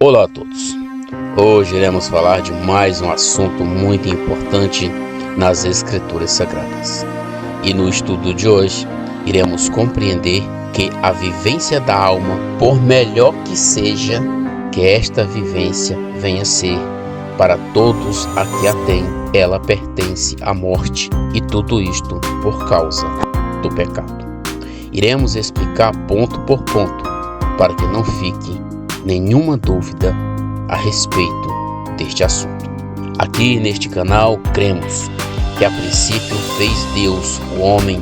Olá a todos! Hoje iremos falar de mais um assunto muito importante nas Escrituras Sagradas. E no estudo de hoje, iremos compreender que a vivência da alma, por melhor que seja, que esta vivência venha a ser para todos a que a têm, ela pertence à morte, e tudo isto por causa do pecado. Iremos explicar ponto por ponto, para que não fique nenhuma dúvida a respeito deste assunto. Aqui neste canal cremos que a princípio fez Deus o homem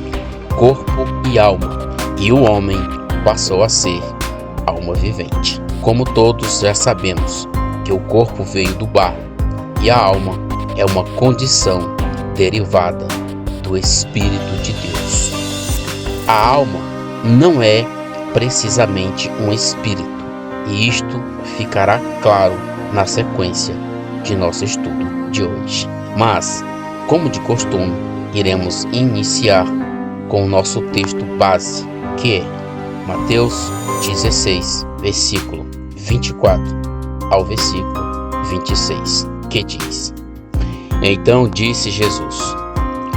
corpo e alma, e o homem passou a ser alma vivente. Como todos já sabemos que o corpo veio do barro e a alma é uma condição derivada do Espírito de Deus. A alma não é precisamente um espírito, e isto ficará claro na sequência de nosso estudo de hoje. Mas, como de costume, iremos iniciar com o nosso texto base, que é Mateus 16, versículo 24 ao versículo 26, que diz: Então disse Jesus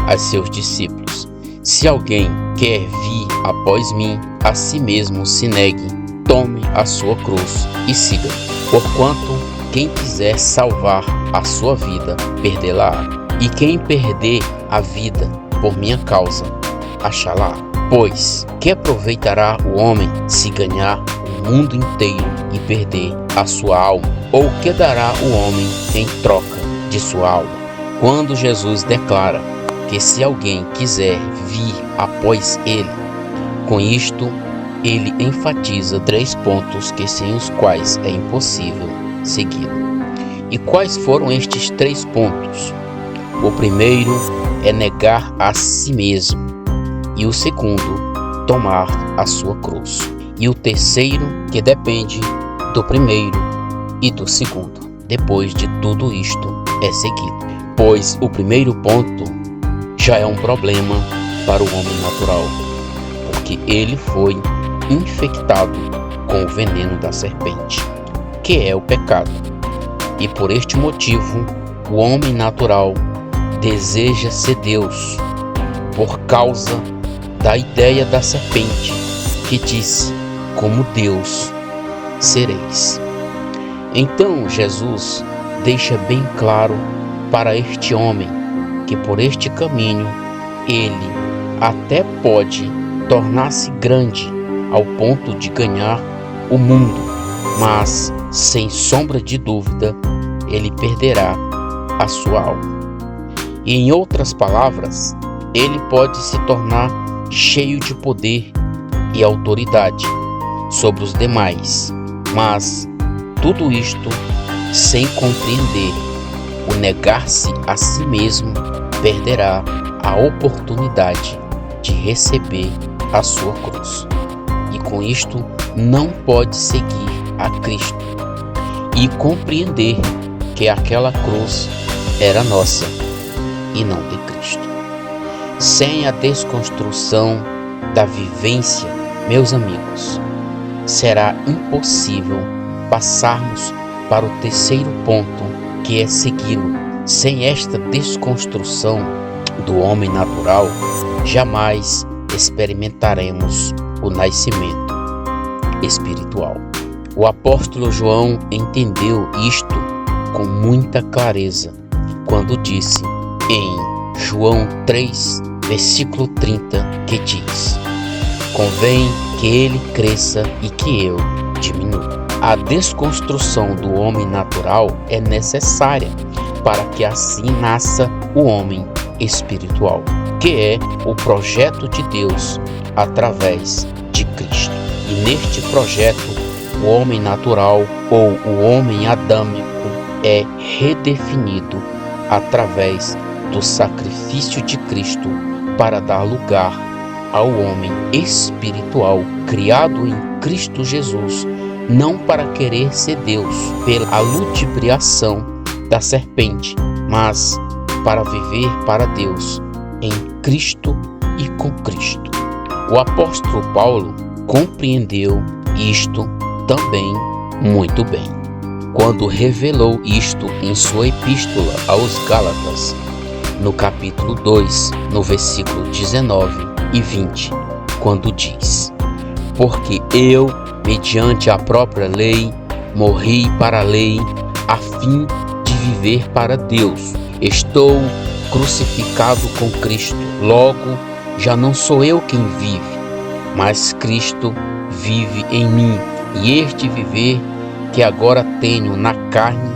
a seus discípulos: Se alguém quer vir após mim, a si mesmo se negue, tome a sua cruz e siga. Porquanto quem quiser salvar a sua vida, perdê-la-á. E quem perder a vida por minha causa, achá-la. Pois que aproveitará o homem se ganhar o mundo inteiro e perder a sua alma? Ou que dará o homem em troca de sua alma? Quando Jesus declara que se alguém quiser vir após ele, com isto ele enfatiza 3 pontos que sem os quais é impossível segui-lo. E quais foram estes 3 pontos? O primeiro é negar a si mesmo, e o segundo, tomar a sua cruz. E o terceiro, que depende do primeiro e do segundo. Depois de tudo isto, é segui-lo. Pois o primeiro ponto já é um problema para o homem natural, porque ele foi infectado com o veneno da serpente, que é o pecado. E por este motivo, o homem natural deseja ser Deus, por causa da ideia da serpente, que disse: como Deus sereis. Então Jesus deixa bem claro para este homem que por este caminho ele até pode tornar-se grande ao ponto de ganhar o mundo, mas sem sombra de dúvida ele perderá a sua alma. E em outras palavras, ele pode se tornar cheio de poder e autoridade sobre os demais, mas tudo isto sem compreender o negar-se a si mesmo, perderá a oportunidade de receber a sua cruz. E com isto não pode seguir a Cristo e compreender que aquela cruz era nossa e não de Cristo. Sem a desconstrução da vivência, meus amigos, será impossível passarmos para o terceiro ponto, que é segui-lo. Sem esta desconstrução do homem natural, jamais experimentaremos o nascimento espiritual. O apóstolo João entendeu isto com muita clareza quando disse em João 3, versículo 30, que diz: Convém que ele cresça e que eu diminua. A desconstrução do homem natural é necessária para que assim nasça o homem espiritual, que é o projeto de Deus através de Cristo. E neste projeto, o homem natural ou o homem adâmico é redefinido através do sacrifício de Cristo para dar lugar ao homem espiritual criado em Cristo Jesus, não para querer ser Deus pela ludibriação da serpente, mas para viver para Deus em Cristo e com Cristo. O apóstolo Paulo compreendeu isto também muito bem. quando revelou isto em sua epístola aos Gálatas, no capítulo 2, no versículo 19 e 20, quando diz: porque eu, mediante a própria lei, morri para a lei, a fim de viver para Deus. Estou crucificado com Cristo. Logo, já não sou eu quem vive, mas Cristo vive em mim. E este viver que agora tenho na carne,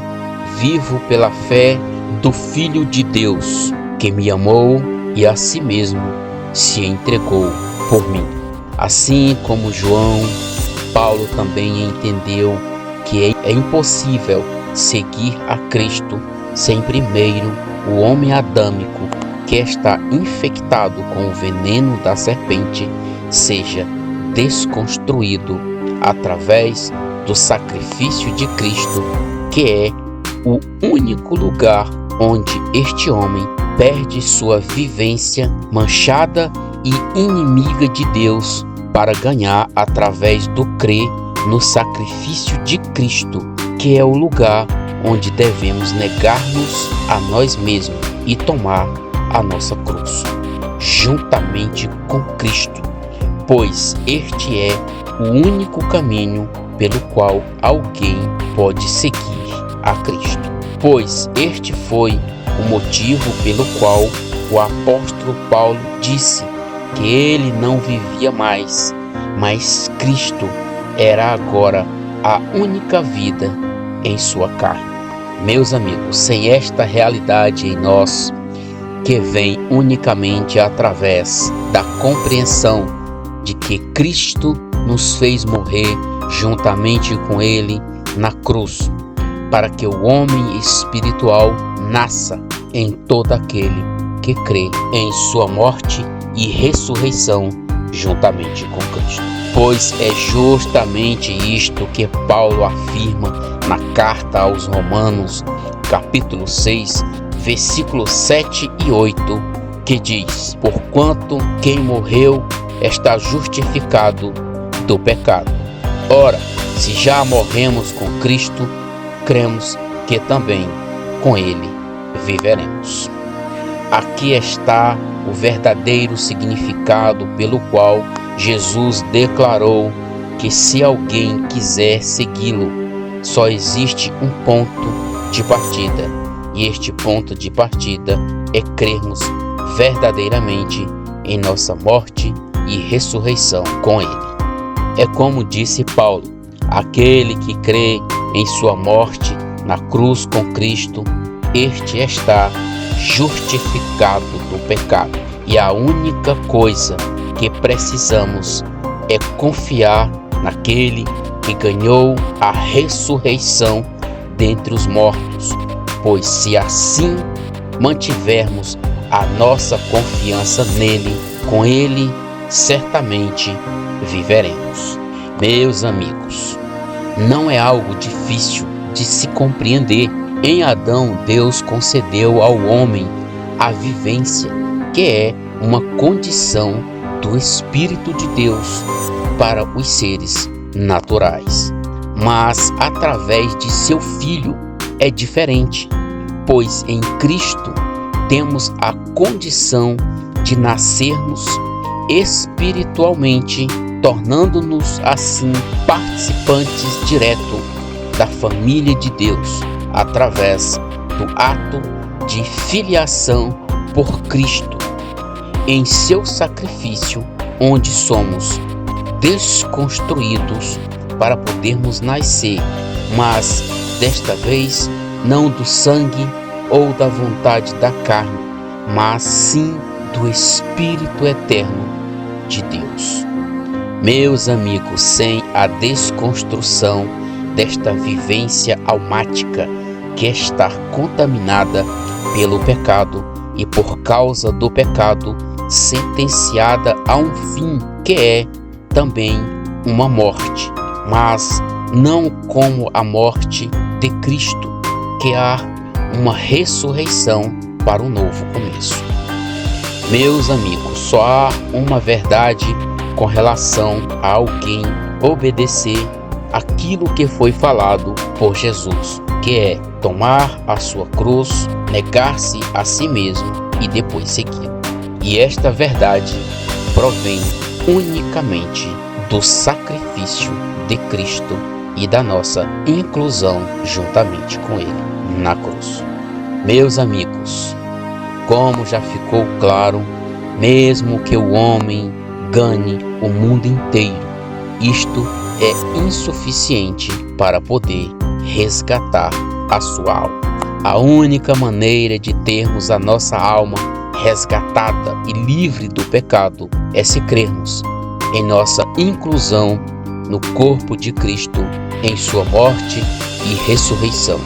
vivo pela fé do Filho de Deus, que me amou e a si mesmo se entregou por mim. Assim como João, Paulo também entendeu que é impossível seguir a Cristo sem primeiro o homem adâmico, que está infectado com o veneno da serpente, seja desconstruído através do sacrifício de Cristo, que é o único lugar onde este homem perde sua vivência manchada e inimiga de Deus para ganhar através do crer no sacrifício de Cristo, que é o lugar onde devemos negar-nos a nós mesmos e tomar a nossa cruz, juntamente com Cristo, pois este é o único caminho pelo qual alguém pode seguir a Cristo. Pois este foi o motivo pelo qual o apóstolo Paulo disse que ele não vivia mais, mas Cristo era agora a única vida em sua carne. Meus amigos, sem esta realidade em nós, que vem unicamente através da compreensão de que Cristo nos fez morrer juntamente com Ele na cruz, para que o homem espiritual nasça em todo aquele que crê em sua morte e ressurreição juntamente com Cristo. Pois é justamente isto que Paulo afirma na carta aos Romanos, capítulo 6, versículos 7 e 8, que diz: porquanto quem morreu está justificado do pecado. Ora, se já morremos com Cristo, cremos que também com Ele viveremos. Aqui está o verdadeiro significado pelo qual Jesus declarou que se alguém quiser segui-lo, só existe um ponto de partida, e este ponto de partida é crermos verdadeiramente em nossa morte e ressurreição com Ele. É como disse Paulo: aquele que crê em sua morte na cruz com Cristo, este está justificado do pecado. E a única coisa que precisamos é confiar naquele que ganhou a ressurreição dentre os mortos, pois se assim mantivermos a nossa confiança nele, com ele certamente viveremos. Meus amigos, não é algo difícil de se compreender. Em Adão, Deus concedeu ao homem a vivência, que é uma condição do Espírito de Deus para os seres naturais. Mas através de seu Filho é diferente, pois em Cristo temos a condição de nascermos espiritualmente, tornando-nos assim participantes diretos da família de Deus, através do ato de filiação por Cristo em seu sacrifício, onde somos desconstruídos para podermos nascer, mas desta vez não do sangue ou da vontade da carne, mas sim do Espírito eterno de Deus. Meus amigos, sem a desconstrução desta vivência almática que está contaminada pelo pecado e por causa do pecado sentenciada a um fim que é também uma morte, mas não como a morte de Cristo, que há uma ressurreição para um novo começo. Meus amigos, só há uma verdade com relação a alguém obedecer aquilo que foi falado por Jesus, que é tomar a sua cruz, negar-se a si mesmo e depois segui-lo. E esta verdade provém unicamente do sacrifício de Cristo e da nossa inclusão juntamente com Ele na cruz. Meus amigos, como já ficou claro, mesmo que o homem ganhe o mundo inteiro, isto é insuficiente para poder resgatar a sua alma. A única maneira de termos a nossa alma resgatada e livre do pecado é se crermos em nossa inclusão no corpo de Cristo, em sua morte e ressurreição,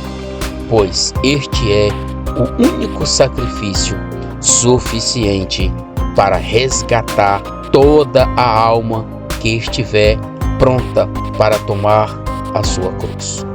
pois este é o único sacrifício suficiente para resgatar toda a alma que estiver pronta para tomar a sua cruz.